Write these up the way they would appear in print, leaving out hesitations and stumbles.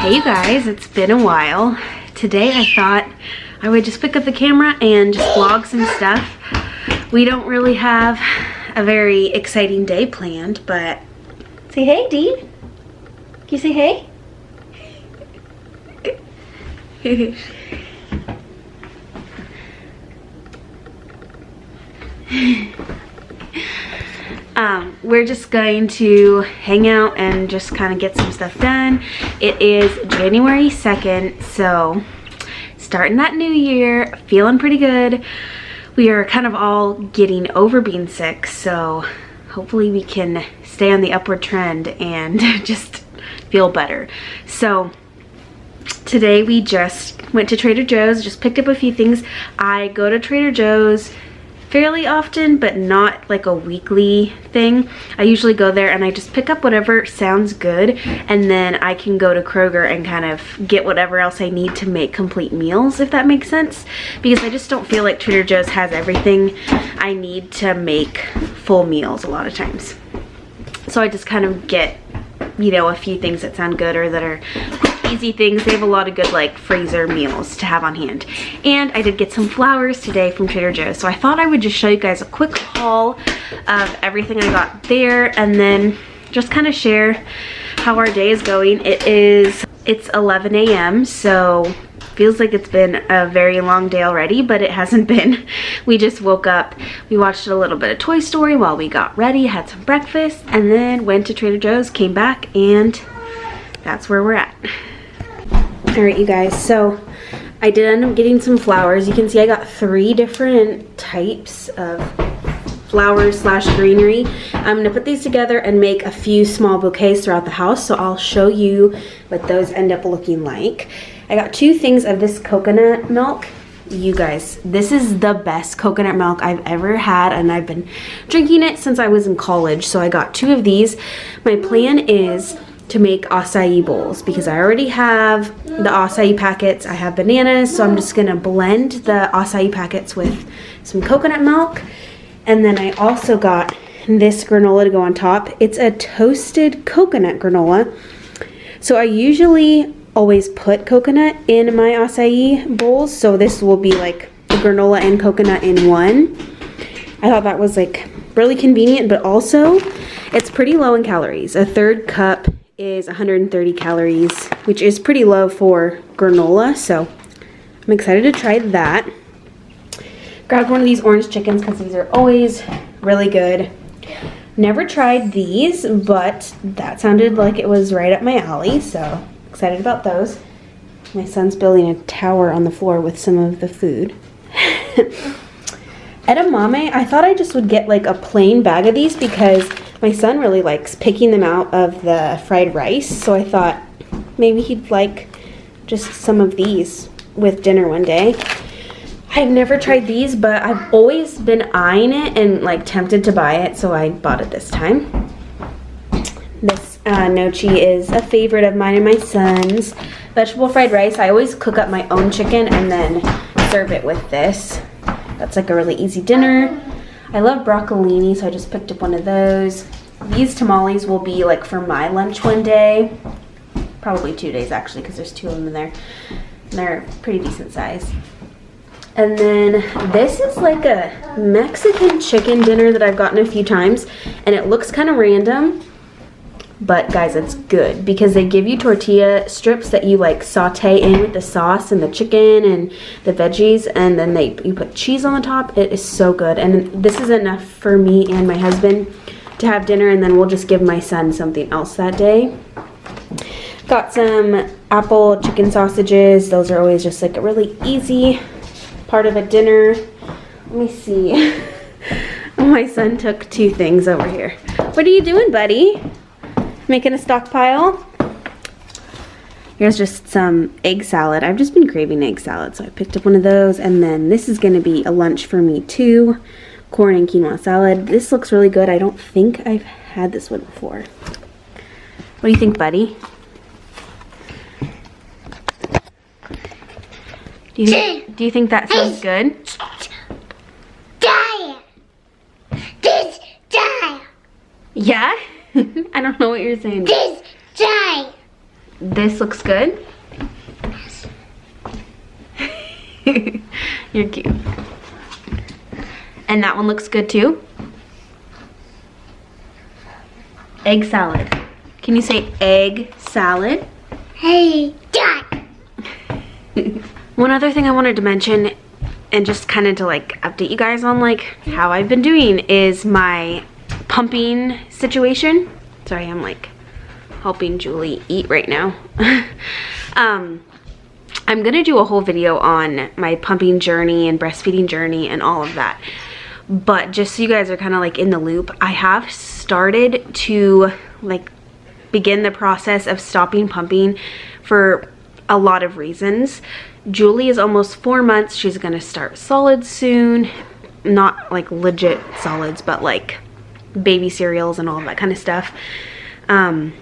Hey you guys, it's been a while. Today I thought I would just pick up the camera and just vlog some stuff. We don't really have a very exciting day planned, but say hey, Dee. Can you say hey? We're just going to hang out and just kind of get some stuff done. It is January 2nd, so starting that new year, feeling pretty good. We are kind of all getting over being sick, so hopefully we can stay on the upward trend and just feel better. So today we just went to Trader Joe's, just picked up a few things. I go to Trader Joe's fairly often, but not like a weekly thing. I usually go there and I just pick up whatever sounds good, and then I can go to Kroger and kind of get whatever else I need to make complete meals, if that makes sense, because I just don't feel like Trader Joe's has everything I need to make full meals a lot of times. So I just kind of get, you know, a few things that sound good or that are easy things. They have a lot of good like freezer meals to have on hand. And I did get some flowers today from Trader Joe's, so I thought I would just show you guys a quick haul of everything I got there and then just kind of share how our day is going. It's 11 a.m. so feels like it's been a very long day already, but it hasn't been. We just woke up, we watched a little bit of Toy Story while we got ready, had some breakfast, and then went to Trader Joe's, came back, and that's where we're at. Alright you guys, so I did end up getting some flowers. You can see I got 3 different types of flowers slash greenery. I'm going to put these together and make a few small bouquets throughout the house, so I'll show you what those end up looking like. I got 2 things of this coconut milk. You guys, this is the best coconut milk I've ever had, and I've been drinking it since I was in college, so I got 2 of these. My plan is to make acai bowls because I already have the acai packets. I have bananas, so I'm just gonna blend the acai packets with some coconut milk. And then I also got this granola to go on top. It's a toasted coconut granola. So I usually always put coconut in my acai bowls, so this will be like the granola and coconut in one. I thought that was like really convenient, but also it's pretty low in calories. A 1/3 cup is 130 calories, which is pretty low for granola, so I'm excited to try that. Grabbed one of these orange chickens because these are always really good. Never tried these, but that sounded like it was right up my alley, so excited about those. My son's building a tower on the floor with some of the food. Edamame, I thought I just would get like a plain bag of these because my son really likes picking them out of the fried rice, so I thought maybe he'd like just some of these with dinner one day. I've never tried these, but I've always been eyeing it and like tempted to buy it, so I bought it this time. This nochi is a favorite of mine and my son's. Vegetable fried rice. I always cook up my own chicken and then serve it with this. That's like a really easy dinner. I love broccolini, so I just picked up one of those. These tamales will be like for my lunch one day. Probably 2 days actually, because there's 2 of them in there. And they're pretty decent size. And then this is like a Mexican chicken dinner that I've gotten a few times. And it looks kind of random. But guys, it's good because they give you tortilla strips that you like saute in with the sauce and the chicken and the veggies, and then you put cheese on the top. It is so good, and this is enough for me and my husband to have dinner, and then we'll just give my son something else that day. Got some apple chicken sausages. Those are always just like a really easy part of a dinner. Let me see. My son took 2 things over here. What are you doing, buddy? Making a stockpile. Here's just some egg salad. I've just been craving egg salad, so I picked up one of those. And then this is going to be a lunch for me too. Corn and quinoa salad. This looks really good. I don't think I've had this one before. What do you think, buddy? Do you think that sounds good? Yeah? I don't know what you're saying. This try. this looks good. You're cute. And that one looks good too. Egg salad. Can you say egg salad? Hey, Dad. One other thing I wanted to mention, and just kind of to like update you guys on like how I've been doing, is my pumping situation. Sorry, I'm like helping Julie eat right now. I'm gonna do a whole video on my pumping journey and breastfeeding journey and all of that. But just so you guys are kind of like in the loop, I have started to like begin the process of stopping pumping for a lot of reasons. Julie is almost 4 months. She's gonna start solids soon. Not like legit solids, but like baby cereals and all of that kind of stuff. And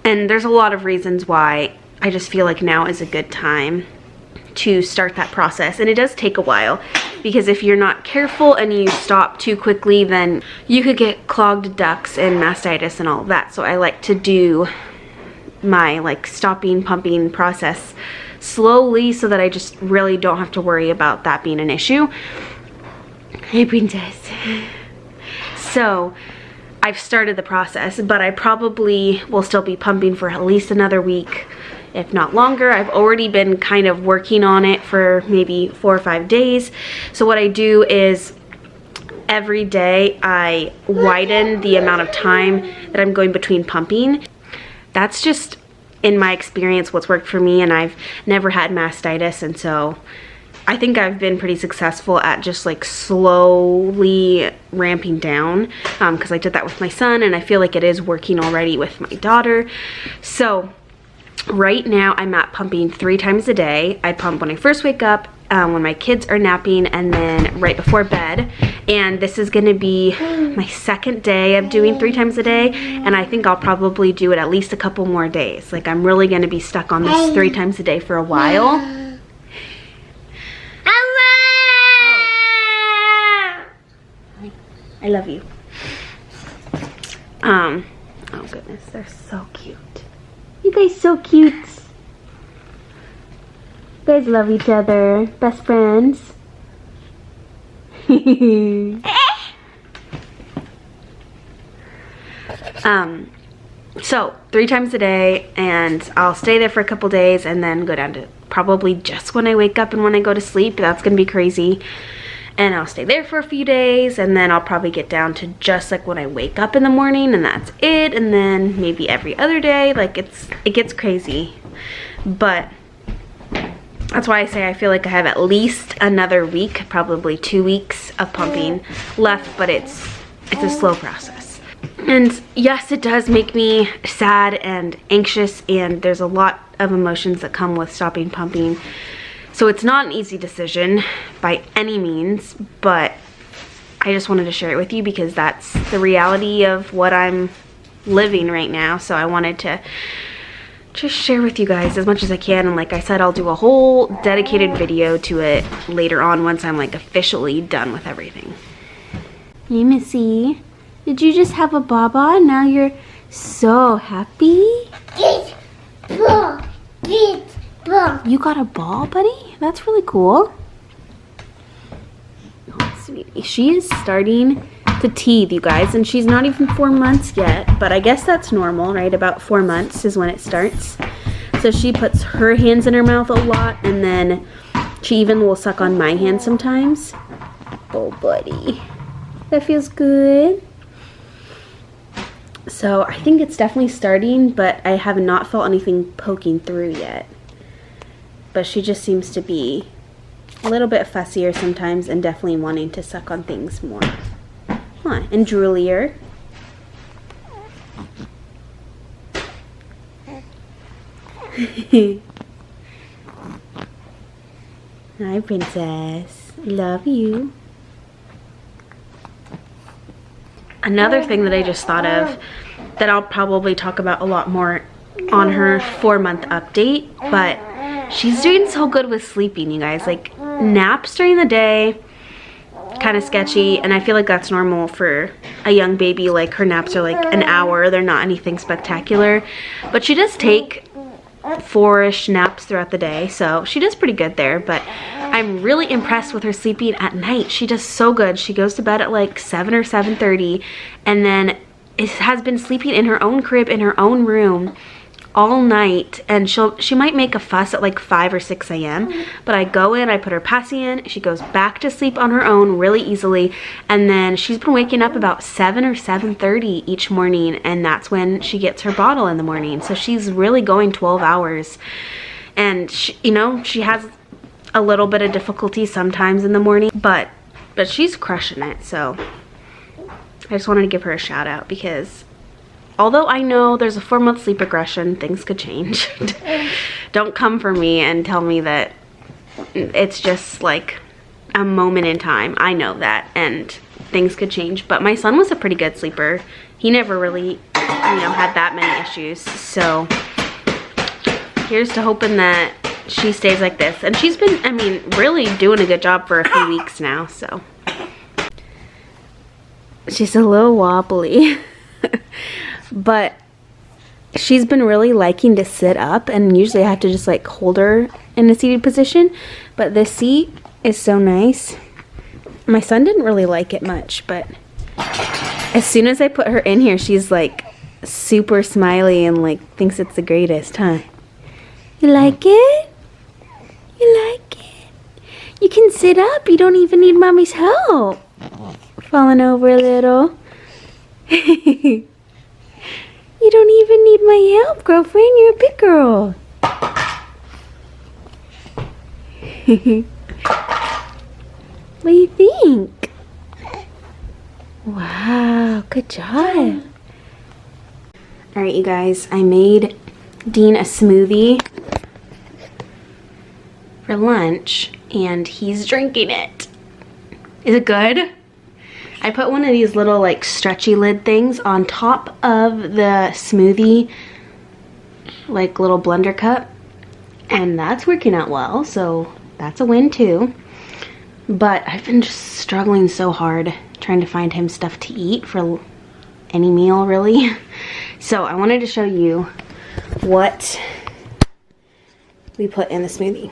there's a lot of reasons why I just feel like now is a good time to start that process. And it does take a while, because if you're not careful and you stop too quickly, then you could get clogged ducts and mastitis and all of that. So I like to do my like stopping pumping process slowly, so that I just really don't have to worry about that being an issue. Hey, princess. So I've started the process, but I probably will still be pumping for at least another week, if not longer. I've already been kind of working on it for maybe 4 or 5 days. So what I do is every day I widen the amount of time that I'm going between pumping. That's just, in my experience, what's worked for me, and I've never had mastitis, and so I think I've been pretty successful at just like slowly ramping down, because I did that with my son, and I feel like it is working already with my daughter. So right now I'm at pumping 3 times a day. I pump when I first wake up, when my kids are napping, and then right before bed. And this is gonna be my 2nd day of doing 3 times a day, and I think I'll probably do it at least a couple more days. Like, I'm really gonna be stuck on this 3 times a day for a while. I love you. Oh goodness, they're so cute. You guys so cute. You guys love each other. Best friends. So 3 times a day, and I'll stay there for a couple days and then go down to probably just when I wake up and when I go to sleep. That's gonna be crazy. And I'll stay there for a few days, and then I'll probably get down to just like when I wake up in the morning, and that's it. And then maybe every other day. Like, it gets crazy. But that's why I say I feel like I have at least another week, probably 2 weeks of pumping left, but it's a slow process. And yes, it does make me sad and anxious, and there's a lot of emotions that come with stopping pumping. So it's not an easy decision by any means, but I just wanted to share it with you because that's the reality of what I'm living right now. So I wanted to just share with you guys as much as I can. And like I said, I'll do a whole dedicated video to it later on once I'm like officially done with everything. Hey, Missy, did you just have a baba? Now you're so happy? You got a ball, buddy? That's really cool. Oh, sweetie. She is starting to teeth, you guys, and she's not even 4 months yet, but I guess that's normal, right? About 4 months is when it starts. So she puts her hands in her mouth a lot, and then she even will suck on my hand sometimes. Oh, buddy. That feels good. So I think it's definitely starting, but I have not felt anything poking through yet. But she just seems to be a little bit fussier sometimes and definitely wanting to suck on things more. Huh, and droolier. Hi, princess. Love you. Another thing that I just thought of that I'll probably talk about a lot more on her 4-month update, but she's doing so good with sleeping, you guys. Like, naps during the day, kind of sketchy, and I feel like that's normal for a young baby. Like, her naps are like an hour. They're not anything spectacular, but she does take 4-ish naps throughout the day, so she does pretty good there. But I'm really impressed with her sleeping at night. She does so good. She goes to bed at like 7 or 7:30, and then has been sleeping in her own crib in her own room all night, and she might make a fuss at like 5 or 6 a.m. but I go in, I put her passy in, she goes back to sleep on her own really easily, and then she's been waking up about 7 or 7:30 each morning, and that's when she gets her bottle in the morning. So she's really going 12 hours, and she, you know, she has a little bit of difficulty sometimes in the morning, but she's crushing it. So I just wanted to give her a shout out, because although I know there's a 4-month sleep regression, things could change. Don't come for me and tell me that it's just like a moment in time. I know that, and things could change. But my son was a pretty good sleeper. He never really, you know, had that many issues. So here's to hoping that she stays like this. And she's been, I mean, really doing a good job for a few weeks now. So she's a little wobbly. But she's been really liking to sit up, and usually I have to just like hold her in a seated position, but this seat is so nice. My son didn't really like it much, but as soon as I put her in here, she's like super smiley and like thinks it's the greatest, huh? You like it? You like it? You can sit up. You don't even need mommy's help. Falling over a little. You don't even need my help, girlfriend. You're a big girl. What do you think? Wow, good job. All right, you guys, I made Dean a smoothie for lunch, and he's drinking it. Is it good? I put one of these little like stretchy lid things on top of the smoothie, like little blender cup, and that's working out well, so that's a win too. But I've been just struggling so hard trying to find him stuff to eat for any meal really. So I wanted to show you what we put in the smoothie.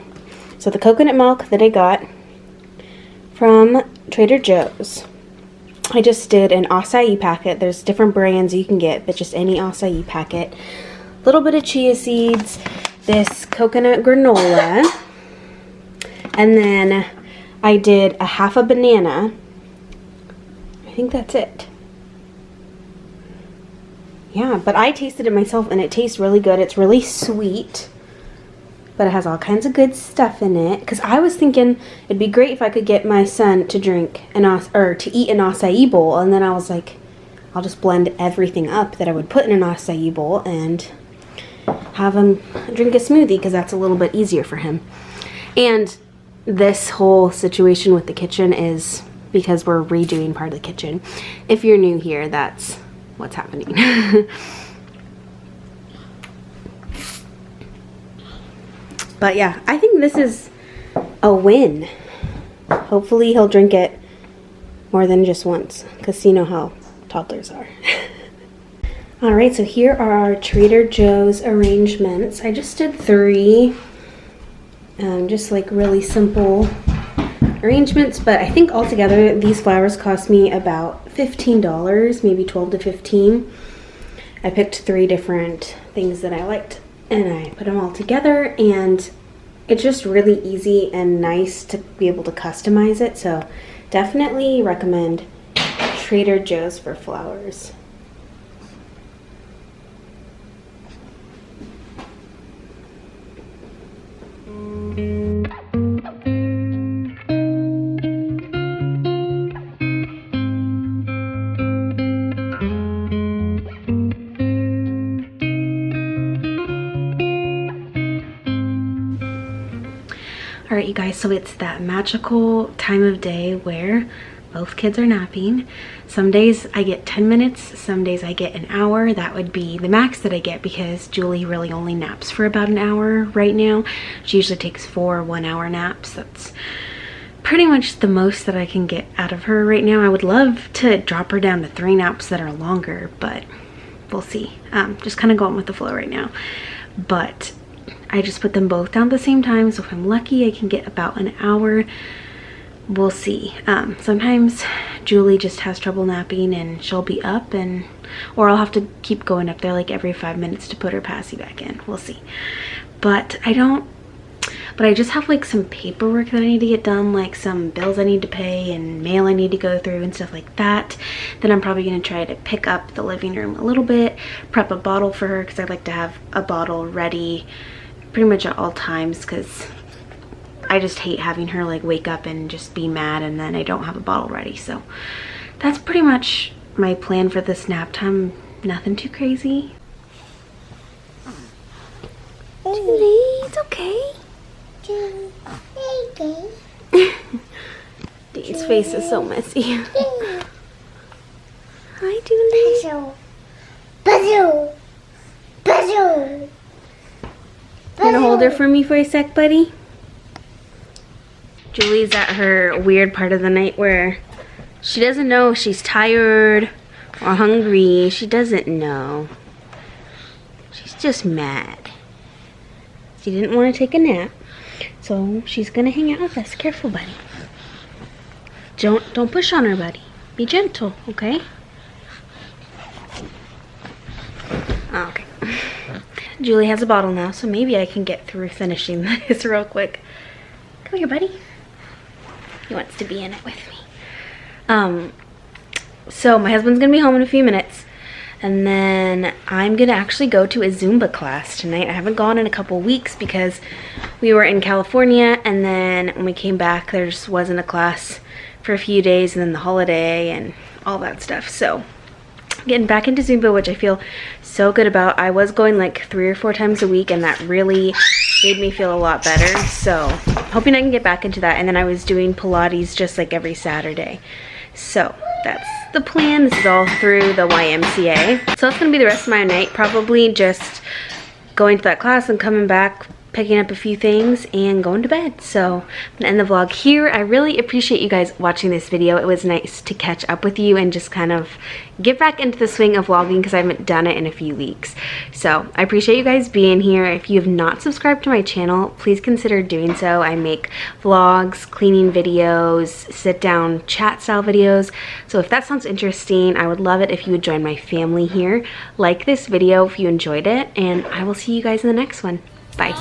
So the coconut milk that I got from Trader Joe's, I just did an acai packet. There's different brands you can get, but just any acai packet. A little bit of chia seeds, this coconut granola, and then I did a half a banana. I think that's it. Yeah, but I tasted it myself and it tastes really good. It's really sweet, but it has all kinds of good stuff in it. Because I was thinking it'd be great if I could get my son to drink to eat an acai bowl, and then I was like, I'll just blend everything up that I would put in an acai bowl and have him drink a smoothie, because that's a little bit easier for him. And this whole situation with the kitchen is because we're redoing part of the kitchen. If you're new here, that's what's happening. But yeah, I think this is a win. Hopefully he'll drink it more than just once, because you know how toddlers are. Alright, so here are our Trader Joe's arrangements. I just did 3, just like really simple arrangements, but I think altogether these flowers cost me about $15, maybe 12 to 15. I picked 3 different things that I liked, and I put them all together, and it's just really easy and nice to be able to customize it. So definitely recommend Trader Joe's for flowers. Alright, you guys, so it's that magical time of day where both kids are napping. Some days I get 10 minutes, some days I get an hour. That would be the max that I get, because Julie really only naps for about an hour right now. She usually takes 4 1-hour naps. That's pretty much the most that I can get out of her right now. I would love to drop her down to 3 naps that are longer, but we'll see. Just kind of going with the flow right now. But I just put them both down at the same time, so if I'm lucky I can get about an hour. We'll see. Sometimes Julie just has trouble napping and she'll be up, or I'll have to keep going up there like every 5 minutes to put her passy back in. We'll see. But I just have like some paperwork that I need to get done, like some bills I need to pay and mail I need to go through and stuff like that. Then I'm probably going to try to pick up the living room a little bit, prep a bottle for her because I'd like to have a bottle ready pretty much at all times, because I just hate having her like wake up and just be mad and then I don't have a bottle ready. So that's pretty much my plan for this nap time. Nothing too crazy. Julie, it's okay. Dee's face is so messy. Hi, Julie. Puzzle. Puzzle. You gonna hold her for me for a sec, buddy? Julie's at her weird part of the night where she doesn't know if she's tired or hungry. She doesn't know. She's just mad. She didn't want to take a nap, so she's gonna hang out with us. Careful, buddy. Don't push on her, buddy. Be gentle, okay? Oh, okay. Julie has a bottle now, so maybe I can get through finishing this real quick. Come here, buddy. He wants to be in it with me. So my husband's gonna be home in a few minutes, and then I'm gonna actually go to a Zumba class tonight. I haven't gone in a couple weeks because we were in California, and then when we came back there just wasn't a class for a few days, and then the holiday and all that stuff. So getting back into Zumba, which I feel so good about. I was going like 3 or 4 times a week, and that really made me feel a lot better. So hoping I can get back into that. And then I was doing Pilates just like every Saturday. So that's the plan. This is all through the YMCA. So that's gonna be the rest of my night, probably just going to that class and coming back, picking up a few things and going to bed. So I'm gonna end the vlog here. I really appreciate you guys watching this video. It was nice to catch up with you and just kind of get back into the swing of vlogging because I haven't done it in a few weeks. So I appreciate you guys being here. If you have not subscribed to my channel, please consider doing so. I make vlogs, cleaning videos, sit down chat style videos. So if that sounds interesting, I would love it if you would join my family here. Like this video if you enjoyed it, and I will see you guys in the next one. Bye.